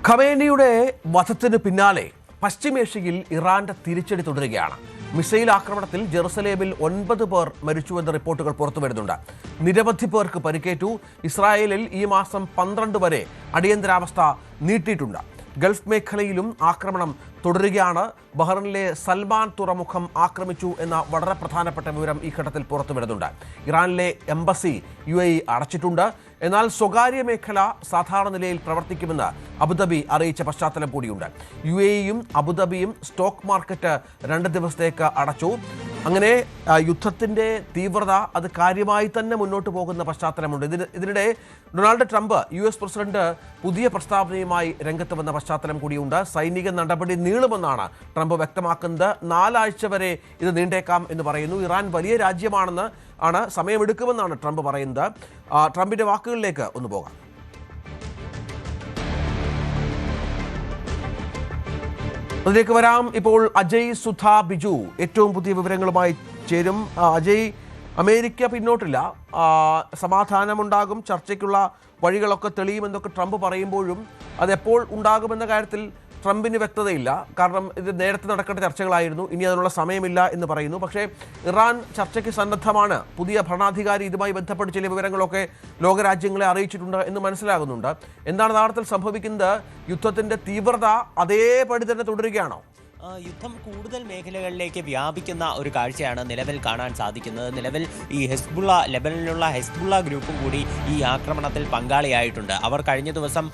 ഖമേനിയുടെ വധത്തിന് പിന്നാലെ പശ്ചിമേഷ്യയിൽ ഇറാന്റെ തിരിച്ചടി തുടരുകയാണ്. മിസൈൽ ആക്രമണത്തിൽ ജെറുസലേമിൽ 9 പേർ മരിച്ചുവെന്ന റിപ്പോർട്ടുകൾ പുറത്തുവരുന്നുണ്ട്. നിരവധി പേർക്ക് പരിക്കേറ്റു. ഇസ്രായേലിൽ ഈ മാസം 12 വരെ അടിയന്തരാവസ്ഥ നീട്ടിയിട്ടുണ്ട്. ഗൾഫ് മേഖലയിലും ആക്രമണം തുടരുകയാണ്. ബഹ്റൈനിലെ സൽമാൻ തുറമുഖം ആക്രമിച്ചു എന്ന വളരെ പ്രധാനപ്പെട്ട വിവരം ഈ ഘട്ടത്തിൽ പുറത്തുവരുന്നുണ്ട്. ഇറാനിലെ എംബസി UAE അടച്ചിട്ടുണ്ട്. എന്നാൽ സ്വകാര്യ മേഖല സാധാരണ നിലയിൽ പ്രവർത്തിക്കുമെന്ന് അബുദാബി അറിയിച്ച പശ്ചാത്തലം കൂടിയുണ്ട്. UAEയും അബുദാബിയും സ്റ്റോക്ക് മാർക്കറ്റ് 2 ദിവസത്തേക്ക് അടച്ചു. അങ്ങനെ യുദ്ധത്തിൻ്റെ തീവ്രത അത് കാര്യമായി തന്നെ മുന്നോട്ട് പോകുന്ന പശ്ചാത്തലമുണ്ട്. ഇതിനിടെ ഡൊണാൾഡ് ട്രംപ് US പ്രസിഡന്റ് പുതിയ പ്രസ്താവനയുമായി രംഗത്ത് വന്ന പശ്ചാത്തലം കൂടിയുണ്ട്. സൈനിക നടപടി നീളുമെന്നാണ് ട്രംപ് വ്യക്തമാക്കുന്നത്. 4 ആഴ്ച വരെ ഇത് നീണ്ടേക്കാം എന്ന് പറയുന്നു. ഇറാൻ വലിയ രാജ്യമാണെന്ന് സമയമെടുക്കുമെന്നാണ് ട്രംപ് പറയുന്നത്. ട്രംപിന്റെ വാക്കുകളിലേക്ക് ഒന്ന് പോകാം. അതിലേക്ക് വരാം. ഇപ്പോൾ അജയ് സുധ ബിജു ഏറ്റവും പുതിയ വിവരങ്ങളുമായി ചേരും. അജയ്, അമേരിക്ക പിന്നോട്ടില്ല, സമാധാനമുണ്ടാകും, ചർച്ചയ്ക്കുള്ള വഴികളൊക്കെ തെളിയുമെന്നൊക്കെ ട്രംപ് പറയുമ്പോഴും അതെപ്പോൾ ഉണ്ടാകുമെന്ന കാര്യത്തിൽ ട്രംപിന് വ്യക്തതയില്ല. കാരണം ഇത് നേരത്തെ നടക്കേണ്ട ചർച്ചകളായിരുന്നു, ഇനി അതിനുള്ള സമയമില്ല എന്ന് പറയുന്നു. പക്ഷേ ഇറാൻ ചർച്ചയ്ക്ക് സന്നദ്ധമാണ്. പുതിയ ഭരണാധികാരി ഇതുമായി ബന്ധപ്പെട്ട് ചില വിവരങ്ങളൊക്കെ ലോകരാജ്യങ്ങളെ അറിയിച്ചിട്ടുണ്ട് എന്ന് മനസ്സിലാകുന്നുണ്ട്. എന്താണ് യഥാർത്ഥത്തിൽ സംഭവിക്കുന്നത്? യുദ്ധത്തിൻ്റെ തീവ്രത അതേപടി തന്നെ തുടരുകയാണോ? യുദ്ധം കൂടുതൽ മേഖലകളിലേക്ക് വ്യാപിക്കുന്ന ഒരു കാഴ്ചയാണ് നിലവിൽ കാണാൻ സാധിക്കുന്നത്. നിലവിൽ ഈ ലെബനനിലുള്ള ഹെസ്ബുള്ള ഗ്രൂപ്പും കൂടി ഈ ആക്രമണത്തിൽ പങ്കാളിയായിട്ടുണ്ട്. അവർ കഴിഞ്ഞ ദിവസം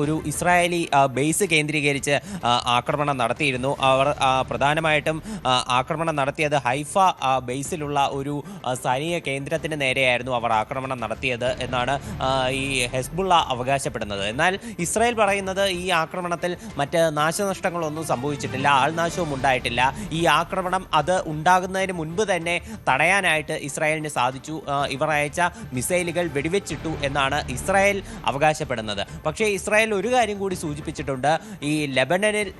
ഒരു ഇസ്രായേലി ബേസ് കേന്ദ്രീകരിച്ച് ആക്രമണം നടത്തിയിരുന്നു. അവർ പ്രധാനമായിട്ടും ആക്രമണം നടത്തിയത് ഹൈഫ ബേസിലുള്ള ഒരു സൈനിക കേന്ദ്രത്തിന് നേരെയായിരുന്നു അവർ ആക്രമണം നടത്തിയത് എന്നാണ് ഈ ഹെസ്ബുള്ള അവകാശപ്പെടുന്നത്. എന്നാൽ ഇസ്രായേൽ പറയുന്നത് ഈ ആക്രമണത്തിൽ മറ്റ് നാശനഷ്ടങ്ങളൊന്നും സംഭവിച്ചിട്ടില്ല, നാശവും ഉണ്ടായിട്ടില്ല. ഈ ആക്രമണം അത് ഉണ്ടാകുന്നതിന് മുൻപ് തന്നെ തടയാനായിട്ട് ഇസ്രായേലിന് സാധിച്ചു. ഇവർ അയച്ച മിസൈലുകൾ വെടിവെച്ചിട്ടു എന്നാണ് ഇസ്രായേൽ അവകാശപ്പെടുന്നത്. പക്ഷേ ഇസ്രായേൽ ഒരു കാര്യം കൂടി സൂചിപ്പിച്ചിട്ടുണ്ട്. ഈ ലെബനനിൽ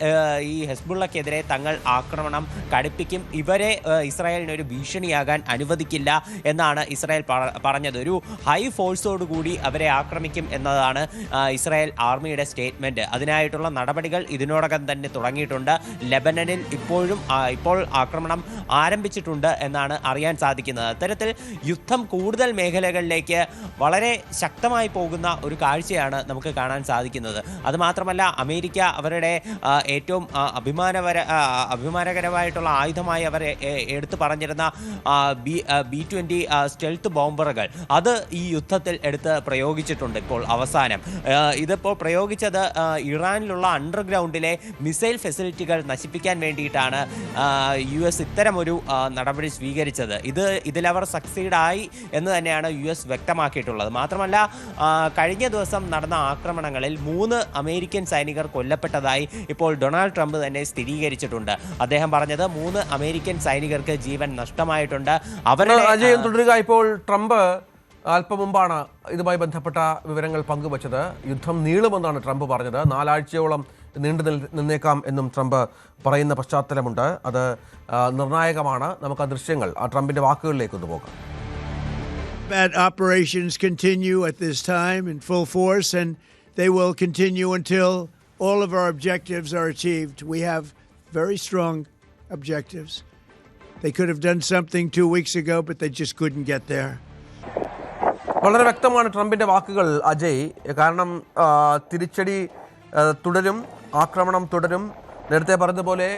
ഈ ഹെസ്ബുള്ളക്കെതിരെ തങ്ങൾ ആക്രമണം കടുപ്പിക്കും, ഇവരെ ഇസ്രായേലിനൊരു ഭീഷണിയാകാൻ അനുവദിക്കില്ല എന്നാണ് ഇസ്രായേൽ പറഞ്ഞത്. ഒരു ഹൈ ഫോഴ്സോടുകൂടി അവരെ ആക്രമിക്കും എന്നതാണ് ഇസ്രായേൽ ആർമിയുടെ സ്റ്റേറ്റ്മെൻറ്റ്. അതിനായിട്ടുള്ള നടപടികൾ ഇതിനോടകം തന്നെ തുടങ്ങിയിട്ടുണ്ട്. ലെബനനിൽ ഇപ്പോൾ ആക്രമണം ആരംഭിച്ചിട്ടുണ്ട് എന്നാണ് അറിയാൻ സാധിക്കുന്നത്. അത്തരത്തിൽ യുദ്ധം കൂടുതൽ മേഖലകളിലേക്ക് വളരെ ശക്തമായി പോകുന്ന ഒരു കാഴ്ചയാണ് നമുക്ക് കാണാൻ സാധിക്കുന്നത്. അതുമാത്രമല്ല, അമേരിക്ക അവരുടെ ഏറ്റവും അഭിമാനകരമായിട്ടുള്ള ആയുധമായി അവർ എടുത്തു പറഞ്ഞിരുന്ന B-20 സ്റ്റെൽത്ത് ബോംബറുകൾ അത് ഈ യുദ്ധത്തിൽ എടുത്ത് പ്രയോഗിച്ചിട്ടുണ്ട്. ഇപ്പോൾ അവസാനം ഇതിപ്പോൾ പ്രയോഗിച്ചത് ഇറാനിലുള്ള അണ്ടർഗ്രൗണ്ടിലെ മിസൈൽ ഫെസിലിറ്റികൾ നശിപ്പിക്കാൻ വേണ്ടിയിട്ടാണ് US ഇത്തരമൊരു നടപടി സ്വീകരിച്ചത്. ഇതിലവർ സക്സീഡായി എന്ന് തന്നെയാണ് US വ്യക്തമാക്കിയിട്ടുള്ളത്. മാത്രമല്ല, കഴിഞ്ഞ ദിവസം നടന്ന ആക്രമണങ്ങളിൽ 3 അമേരിക്കൻ സൈനികർ കൊല്ലപ്പെട്ടതായി ഇപ്പോൾ ഡൊണാൾഡ് ട്രംപ് തന്നെ സ്ഥിരീകരിച്ചിട്ടുണ്ട്. അദ്ദേഹം പറഞ്ഞത് 3 അമേരിക്കൻ സൈനികർക്ക് ജീവൻ നഷ്ടമായിട്ടുണ്ട്. അജയം തുടരുക. ഇപ്പോൾ ട്രംപ് അല്പം മുമ്പാണ് ഇതുമായി ബന്ധപ്പെട്ട വിവരങ്ങൾ പങ്കുവച്ചത്. യുദ്ധം നീളുമെന്നാണ് ട്രംപ് പറഞ്ഞത്. 4 ആഴ്ചയോളം നീണ്ടു നിന്നേക്കാം എന്നും ട്രംപ് പറയുന്ന പശ്ചാത്തലമുണ്ട്. അത് നിർണായകമാണ്. നമുക്ക് ആ ദൃശ്യങ്ങൾ, ആ ട്രംപിന്റെ വാക്കുകളിലേക്ക് ഒന്ന് പോകാം. Operations continue at this time in full force, and they will continue until all of our objectives are achieved. We have very strong objectives. They could have done something 2 weeks ago, but they just couldn't get there. വളരെ വ്യക്തമാണ് ട്രംപിന്റെ വാക്കുകൾ, അജയ്. കാരണം തിരിച്ചടി തുടരും, ആക്രമണം തുടരും. നേരത്തെ പറഞ്ഞതുപോലെ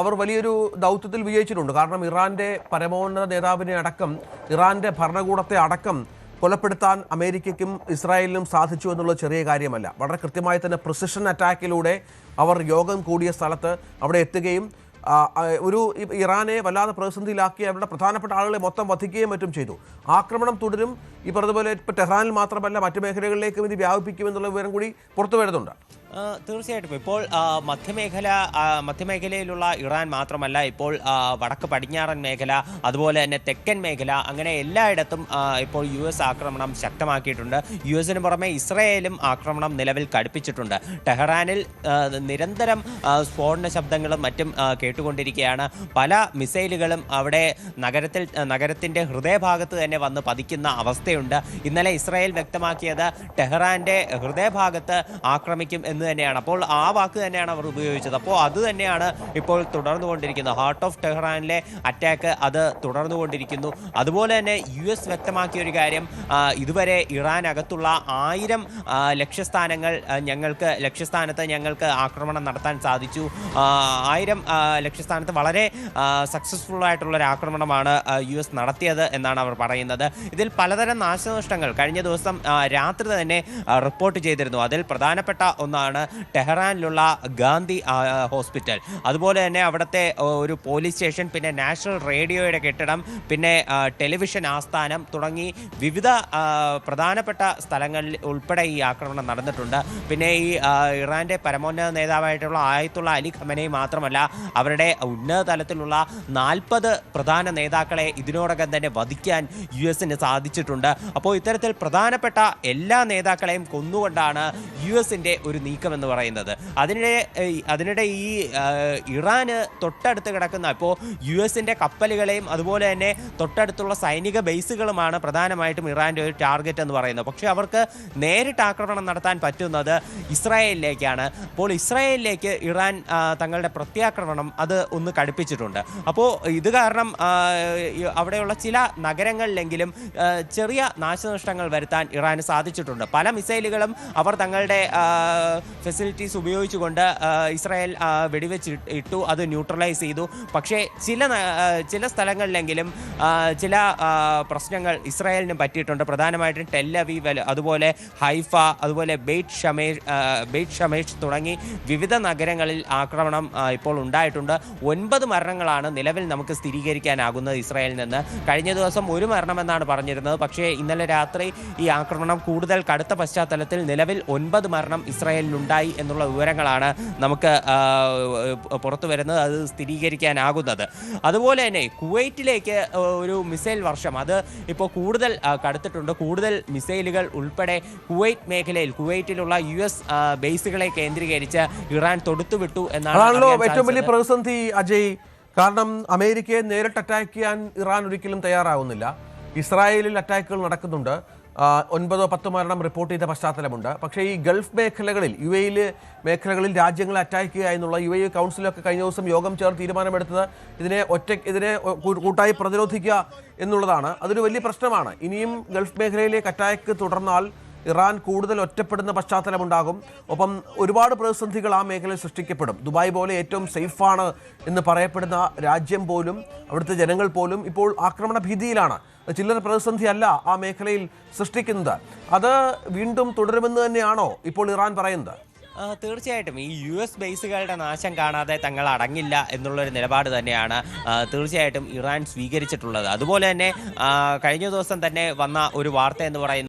അവർ വലിയൊരു ദൗത്യത്തിൽ വിജയിച്ചിട്ടുണ്ട്. കാരണം ഇറാന്റെ പരമോന്നത നേതാവിനെ അടക്കം, ഇറാന്റെ ഭരണകൂടത്തെ അടക്കം കൊലപ്പെടുത്താൻ അമേരിക്കയ്ക്കും ഇസ്രായേലിനും സാധിച്ചു എന്നുള്ളത് ചെറിയ കാര്യമല്ല. വളരെ കൃത്യമായി തന്നെ പ്രിസിഷൻ അറ്റാക്കിലൂടെ അവർ യോഗം കൂടിയ സ്ഥലത്ത് അവിടെ എത്തുകയും ഒരു ഇറാനെ വല്ലാതെ പ്രതിസന്ധിയിലാക്കി അവരുടെ പ്രധാനപ്പെട്ട ആളുകളെ മൊത്തം വധിക്കുകയും മറ്റും ചെയ്തു. ആക്രമണം തുടരും. ഈ പറഞ്ഞതുപോലെ ഇപ്പോൾ ടെഹ്റാനിൽ മാത്രമല്ല മറ്റു മേഖലകളിലേക്കും ഇത് വ്യാപിപ്പിക്കുമെന്നുള്ള വിവരം കൂടി പുറത്തു വരുന്നുണ്ട്. തീർച്ചയായിട്ടും ഇപ്പോൾ മധ്യമേഖലയിലുള്ള ഇറാൻ മാത്രമല്ല, ഇപ്പോൾ വടക്ക് പടിഞ്ഞാറൻ മേഖല, അതുപോലെ തന്നെ തെക്കൻ മേഖല, അങ്ങനെ എല്ലായിടത്തും ഇപ്പോൾ US ആക്രമണം ശക്തമാക്കിയിട്ടുണ്ട്. US പുറമെ ഇസ്രായേലും ആക്രമണം നിലവിൽ കടുപ്പിച്ചിട്ടുണ്ട്. ടെഹ്റാനിൽ നിരന്തരം സ്ഫോടന ശബ്ദങ്ങളും മറ്റും കേട്ടുകൊണ്ടിരിക്കുകയാണ്. പല മിസൈലുകളും അവിടെ നഗരത്തിൻ്റെ ഹൃദയഭാഗത്ത് തന്നെ വന്ന് പതിക്കുന്ന അവസ്ഥയുണ്ട്. ഇന്നലെ ഇസ്രായേൽ വ്യക്തമാക്കിയത് ടെഹ്റാന്റെ ഹൃദയഭാഗത്ത് ആക്രമിക്കും എന്ന് എന്ന് തന്നെയാണ്. അപ്പോൾ ആ വാക്ക് തന്നെയാണ് അവർ ഉപയോഗിച്ചത്. അപ്പോൾ അത് തന്നെയാണ് ഇപ്പോൾ തുടർന്നുകൊണ്ടിരിക്കുന്നത്. ഹാർട്ട് ഓഫ് ടെഹ്റാനിലെ അറ്റാക്ക് അത് തുടർന്നുകൊണ്ടിരിക്കുന്നു. അതുപോലെ തന്നെ US വ്യക്തമാക്കിയ ഒരു കാര്യം, ഇതുവരെ ഇറാനകത്തുള്ള 1000 ലക്ഷ്യസ്ഥാനത്ത് ഞങ്ങൾക്ക് ആക്രമണം നടത്താൻ സാധിച്ചു. 1000 ലക്ഷ്യസ്ഥാനത്ത് വളരെ സക്സസ്ഫുൾ ആയിട്ടുള്ള ഒരു ആക്രമണമാണ് US നടത്തിയത് എന്നാണ് അവർ പറയുന്നത്. ഇതിൽ പലതരം നാശനഷ്ടങ്ങൾ കഴിഞ്ഞ ദിവസം രാത്രി തന്നെ റിപ്പോർട്ട് ചെയ്തിരുന്നു. അതിൽ പ്രധാനപ്പെട്ട ഒന്നാണ് ടെഹ്റാനിലുള്ള ഗാന്ധി ഹോസ്പിറ്റൽ, അതുപോലെ തന്നെ അവിടുത്തെ ഒരു പോലീസ് സ്റ്റേഷൻ, പിന്നെ നാഷണൽ റേഡിയോയുടെ കെട്ടിടം, പിന്നെ ടെലിവിഷൻ ആസ്ഥാനം തുടങ്ങി വിവിധ പ്രധാനപ്പെട്ട സ്ഥലങ്ങളിൽ ഉൾപ്പെടെ ഈ ആക്രമണം നടന്നിട്ടുണ്ട്. പിന്നെ ഈ ഇറാന്റെ പരമോന്നത നേതാവായിട്ടുള്ള ആയത്തുള്ള അലി ഖമനേയി മാത്രമല്ല, അവരുടെ ഉന്നത തലത്തിലുള്ള 40 പ്രധാന നേതാക്കളെ ഇതിനോടകം തന്നെ വധിക്കാൻ US-ന് സാധിച്ചിട്ടുണ്ട്. അപ്പോൾ ഇത്തരത്തിൽ പ്രധാനപ്പെട്ട എല്ലാ നേതാക്കളെയും കൊന്നുകൊണ്ടാണ് US-ന്റെ ഒരു നീക്കമെന്ന് പറയുന്നത്. അതിനിടെ ഈ ഇറാന് തൊട്ടടുത്ത് കിടക്കുന്ന ഇപ്പോൾ US-ന്റെ കപ്പലുകളെയും അതുപോലെ തന്നെ തൊട്ടടുത്തുള്ള സൈനിക ബേസുകളുമാണ് പ്രധാനമായിട്ടും ഇറാന്റെ ഒരു ടാർഗറ്റ് എന്ന് പറയുന്നത്. പക്ഷേ അവർക്ക് നേരിട്ട് ആക്രമണം നടത്താൻ പറ്റുന്നത് ഇസ്രായേലിലേക്കാണ്. അപ്പോൾ ഇസ്രായേലിലേക്ക് ഇറാൻ തങ്ങളുടെ പ്രത്യാക്രമണം അത് ഒന്ന് കടുപ്പിച്ചിട്ടുണ്ട്. അപ്പോൾ ഇത് കാരണം അവിടെയുള്ള ചില നഗരങ്ങളിലെങ്കിലും ചെറിയ നാശനഷ്ടങ്ങൾ വരുത്താൻ ഇറാന് സാധിച്ചിട്ടുണ്ട്. പല മിസൈലുകളും അവർ തങ്ങളുടെ ഫെസിലിറ്റീസ് ഉപയോഗിച്ചുകൊണ്ട് ഇസ്രായേൽ വെടിവെച്ച് ഇട്ടു, അത് ന്യൂട്രലൈസ് ചെയ്തു. പക്ഷേ ചില സ്ഥലങ്ങളിലെങ്കിലും ചില പ്രശ്നങ്ങൾ ഇസ്രായേലിന് പറ്റിയിട്ടുണ്ട്. പ്രധാനമായിട്ടും ടെൽ അവീവ്, അതുപോലെ ഹൈഫ, അതുപോലെ ബെയ്റ്റ് ഷമേഷ് തുടങ്ങി വിവിധ നഗരങ്ങളിൽ ആക്രമണം ഇപ്പോൾ ഉണ്ടായിട്ടുണ്ട്. 9 മരണങ്ങളാണ് നിലവിൽ നമുക്ക് സ്ഥിരീകരിക്കാനാകുന്നത് ഇസ്രായേലിൽ നിന്ന്. കഴിഞ്ഞ ദിവസം 1 മരണമെന്നാണ് പറഞ്ഞിരുന്നത്. പക്ഷേ ഇന്നലെ രാത്രി ഈ ആക്രമണം കൂടുതൽ കടുത്ത പശ്ചാത്തലത്തിൽ നിലവിൽ 9 മരണം ഇസ്രായേലിനുണ്ടായി എന്നുള്ള വിവരങ്ങളാണ് നമുക്ക് പുറത്തു വരുന്നത്, അത് സ്ഥിരീകരിക്കാനാകുന്നത്. അതുപോലെ തന്നെ കുവൈറ്റിലേക്ക് ഒരു മിസൈൽ വർഷം അത് ഇപ്പോൾ കൂടുതൽ കടുത്തിട്ടുണ്ട്. കൂടുതൽ മിസൈലുകൾ ഉൾപ്പെടെ കുവൈറ്റ് മേഖലയിൽ, കുവൈറ്റിലുള്ള US ബേസുകളെ കേന്ദ്രീകരിച്ച് ഇറാൻ തൊടുത്തുവിട്ടു എന്നാണ് ഏറ്റവും വലിയ പ്രതിസന്ധി അജയ്. കാരണം അമേരിക്കയെ നേരിട്ട് അറ്റാക്ക് ചെയ്യാൻ ഇറാൻ ഒരിക്കലും തയ്യാറാവുന്നില്ല. ഇസ്രായേലിൽ അറ്റാക്കുകൾ നടക്കുന്നുണ്ട്. 9-10 മരണം റിപ്പോർട്ട് ചെയ്ത പശ്ചാത്തലമുണ്ട്. പക്ഷേ ഈ ഗൾഫ് മേഖലകളിൽ, UAE മേഖലകളിൽ രാജ്യങ്ങളെ അറ്റാക്ക് ചെയ്യുക എന്നുള്ള UAE കൗൺസിലൊക്കെ കഴിഞ്ഞ ദിവസം യോഗം ചേർന്ന് തീരുമാനമെടുത്തത് ഇതിനെ കൂട്ടായി പ്രതിരോധിക്കുക എന്നുള്ളതാണ്. അതൊരു വലിയ പ്രശ്നമാണ്. ഇനിയും ഗൾഫ് മേഖലയിലേക്ക് അറ്റാക്ക് തുടർന്നാൽ ഇറാൻ കൂടുതൽ ഒറ്റപ്പെടുന്ന പശ്ചാത്തലമുണ്ടാകും. ഒപ്പം ഒരുപാട് പ്രതിസന്ധികൾ ആ മേഖലയിൽ സൃഷ്ടിക്കപ്പെടും. ദുബായ് പോലെ ഏറ്റവും സേഫാണ് എന്ന് പറയപ്പെടുന്ന രാജ്യം പോലും, അവിടുത്തെ ജനങ്ങൾ പോലും ഇപ്പോൾ ആക്രമണ ഭീതിയിലാണ്. ചില്ലറ പ്രതിസന്ധി അല്ല ആ മേഖലയിൽ സൃഷ്ടിക്കുന്നത്. അത് വീണ്ടും തുടരുമെന്ന് തന്നെയാണോ ഇപ്പോൾ ഇറാൻ പറയുന്നത്? തീർച്ചയായിട്ടും ഈ US ബേസുകളുടെ നാശം കാണാതെ തങ്ങൾ അടങ്ങില്ല എന്നുള്ളൊരു നിലപാട് തന്നെയാണ് തീർച്ചയായിട്ടും ഇറാൻ സ്വീകരിച്ചിട്ടുള്ളത്. അതുപോലെ തന്നെ കഴിഞ്ഞ ദിവസം തന്നെ വന്ന ഒരു വാർത്ത എന്ന് പറയുന്നത്